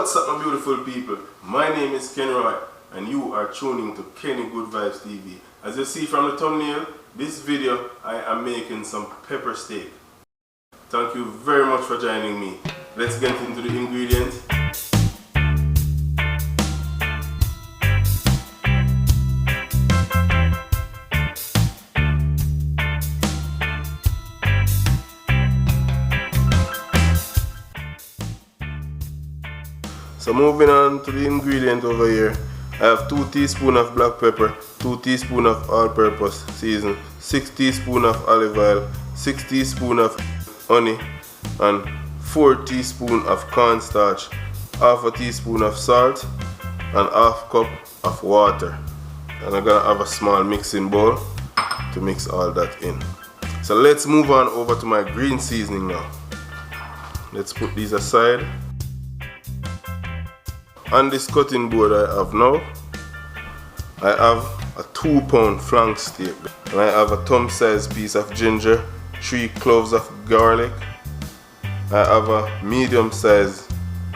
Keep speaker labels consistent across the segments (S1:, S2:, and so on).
S1: What's up, my beautiful people? My name is Ken Roy and you are tuning to Kenny Good Vibes TV. As you see from the thumbnail, this video I am making some pepper steak. Thank you very much for joining me. Let's get into the ingredients. So moving on to the ingredient over here, I have 2 teaspoons of black pepper, 2 teaspoons of all-purpose season, 6 teaspoons of olive oil, 6 teaspoons of honey, and 4 teaspoons of cornstarch, half a teaspoon of salt, and half cup of water. And I'm gonna have a small mixing bowl to mix all that in. So let's move on over to my green seasoning now. Let's put these aside. On this cutting board I have now, I have a 2-pound flank steak, and I have a thumb-sized piece of ginger, 3 cloves of garlic. I have a medium-sized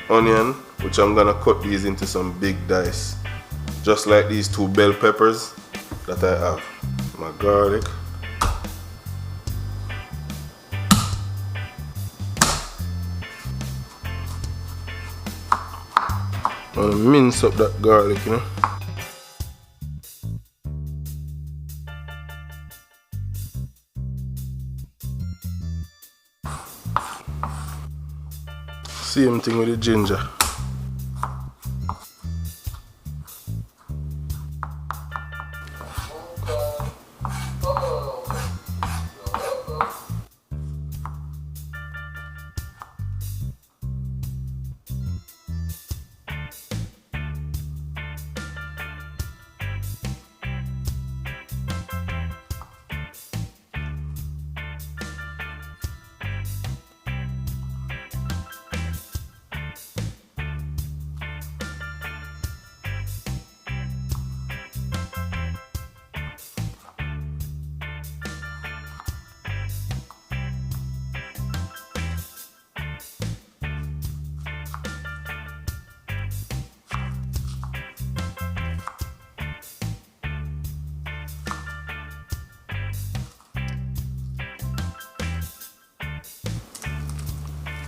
S1: onion, which I'm gonna cut these into some big dice, just like these 2 bell peppers that I have. My garlic. I'm gonna mince up that garlic, you know. Same thing with the ginger.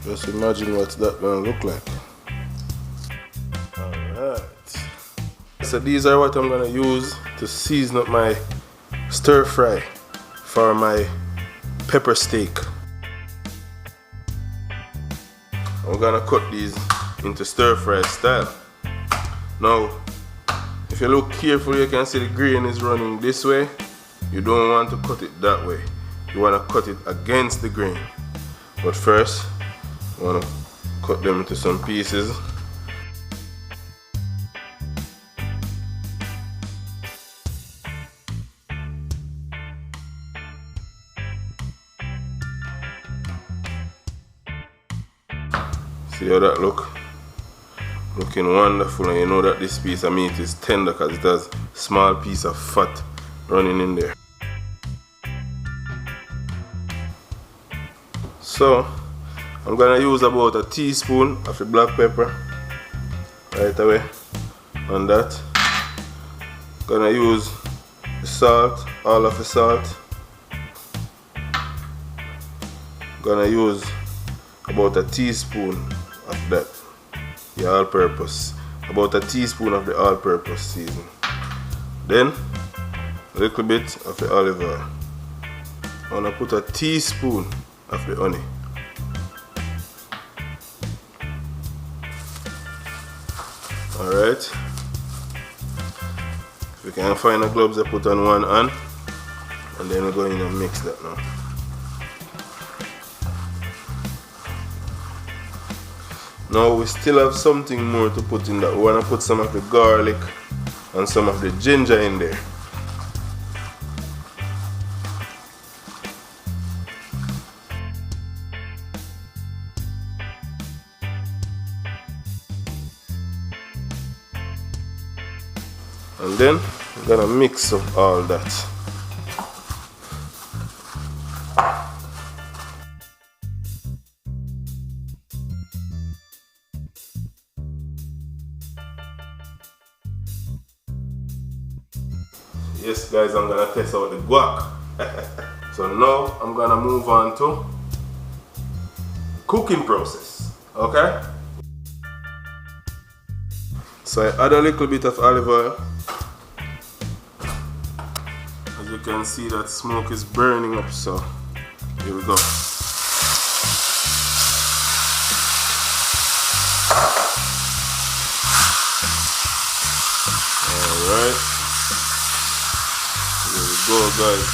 S1: Just imagine what's that gonna look like. Alright. So these are what I'm gonna use to season up my stir fry for my pepper steak. I'm gonna cut these into stir fry style. Now, if you look carefully, you can see the grain is running this way. You don't want to cut it that way. You want to cut it against the grain. But first, I want to cut them into some pieces. See how that look? Looking wonderful, and you know that this piece of meat is tender because it has a small piece of fat running in there. So I'm gonna use about a teaspoon of the black pepper right away on that. Gonna use the salt, all of the salt. Gonna use about a teaspoon of that, the all-purpose. About a teaspoon of the all-purpose season. Then a little bit of the olive oil. I'm gonna put a teaspoon of the honey. Alright, if you can find the gloves, I put on one hand, and then we're going to mix that now. Now we still have something more to put in that. We want to put some of the garlic and some of the ginger in there. And then we're gonna mix up all that. Yes guys, I'm gonna test out the guac. So now I'm gonna move on to cooking process. Okay? So I add a little bit of olive oil. As you can see, that smoke is burning up, so here we go. Alright. Here we go guys.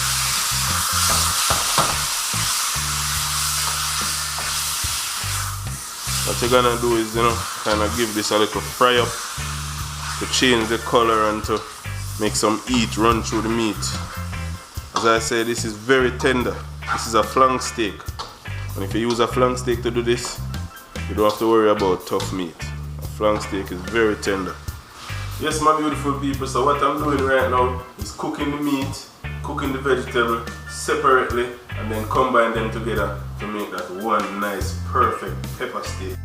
S1: What you're gonna do is, kind of give this a little fry up to change the color and to make some heat run through the meat. As I said, this is very tender. This is a flank steak. And if you use a flank steak to do this, you don't have to worry about tough meat. A flank steak is very tender. Yes, my beautiful people, so what I'm doing right now is cooking the meat, cooking the vegetable separately, and then combine them together to make that one nice, perfect pepper steak.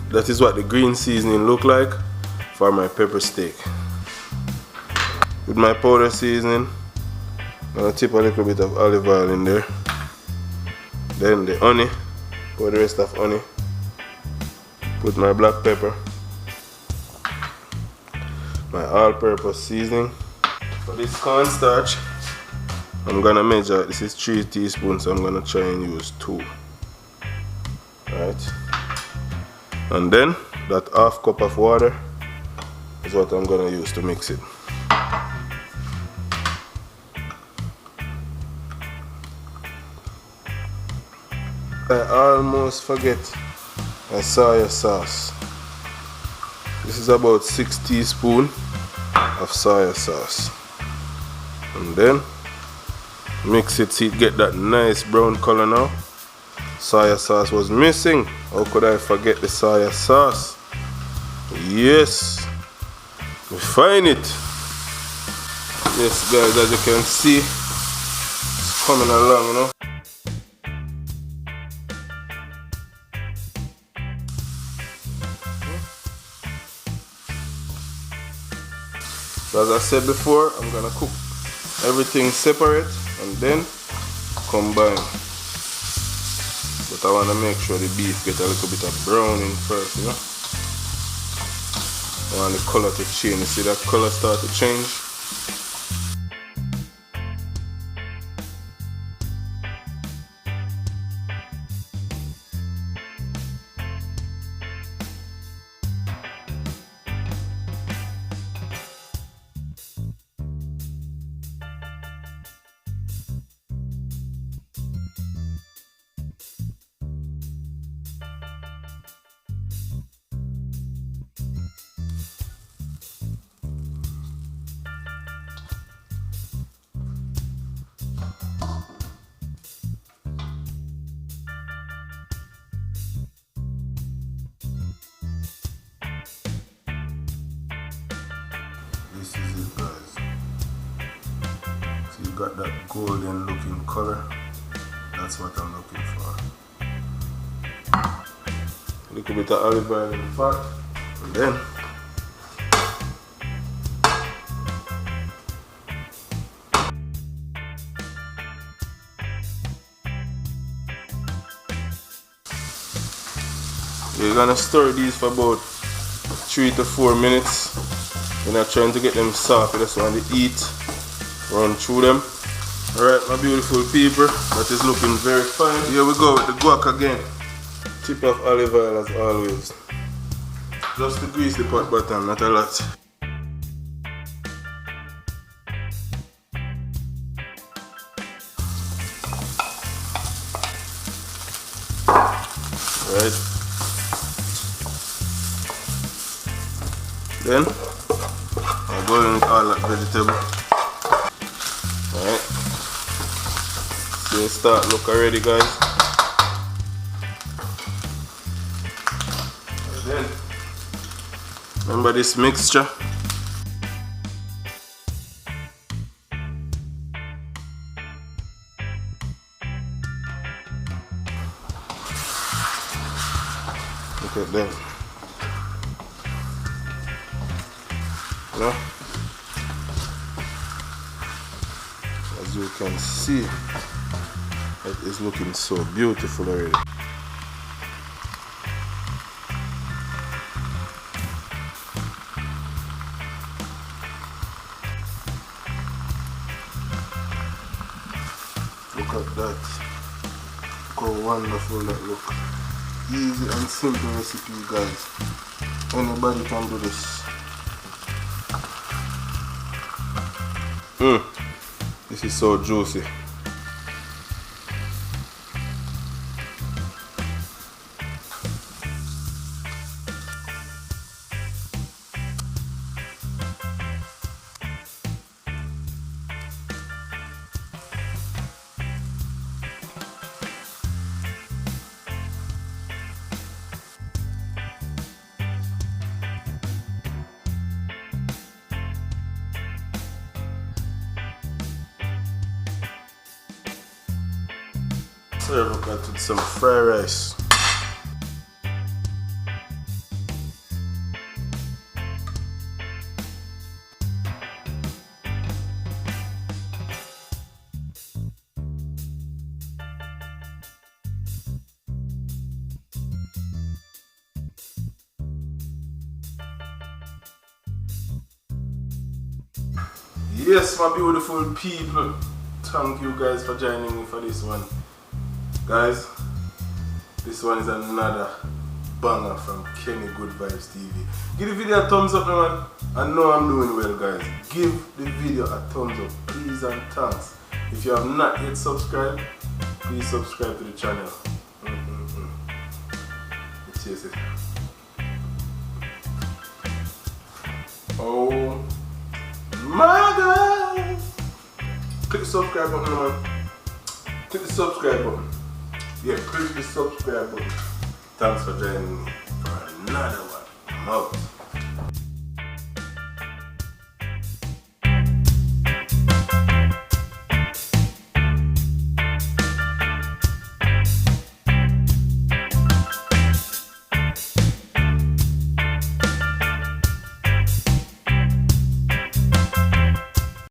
S1: That is what the green seasoning look like for my pepper steak. With my powder seasoning, I'm gonna tip a little bit of olive oil in there. Then the honey, pour the rest of honey. Put my black pepper, my all-purpose seasoning. For this cornstarch, I'm gonna measure, this is 3 teaspoons, so I'm gonna try and use 2. Right? And then that half cup of water is what I'm gonna use to mix it. I almost forget my soy sauce. This is about 6 teaspoons of soy sauce. And then mix it so it get that nice brown color now. Soy sauce was missing. How could I forget the soy sauce? Yes, we find it. Yes guys, as you can see, it's coming along, So as I said before, I'm gonna cook everything separate and then combine. But I wanna make sure the beef get a little bit of browning first, I want the color to change. You see that color start to change? This is it guys. So you got that golden looking color. That's what I'm looking for. A little bit of olive oil in the fat. And then you're gonna stir these for about 3 to 4 minutes. We're not trying to get them soft, we just want to eat, run through them. Alright my beautiful people, that is looking very fine. Here we go with the guac again. Tip of olive oil as always. Just to grease the pot bottom, not a lot. Right. Then I'll go in with all that vegetable. Alright. So you start look already guys. And then remember this mixture. them. You know? As you can see, it is looking so beautiful already. Look at that. Look how wonderful that look. Easy and simple recipe, guys. Anybody can do this. This is so juicy. Serve that with some fried rice. Yes, my beautiful people. Thank you guys for joining me for this one. Guys, this one is another banger from Kenny Good Vibes TV. Give the video a thumbs up, man. I know I'm doing well, guys. Give the video a thumbs up, please and thanks. If you have not yet subscribed, please subscribe to the channel. Cheers. Oh my God! Click the subscribe button, man. Click the subscribe button. Yeah, click the subscribe button. Thanks for joining me for another one. I'm out.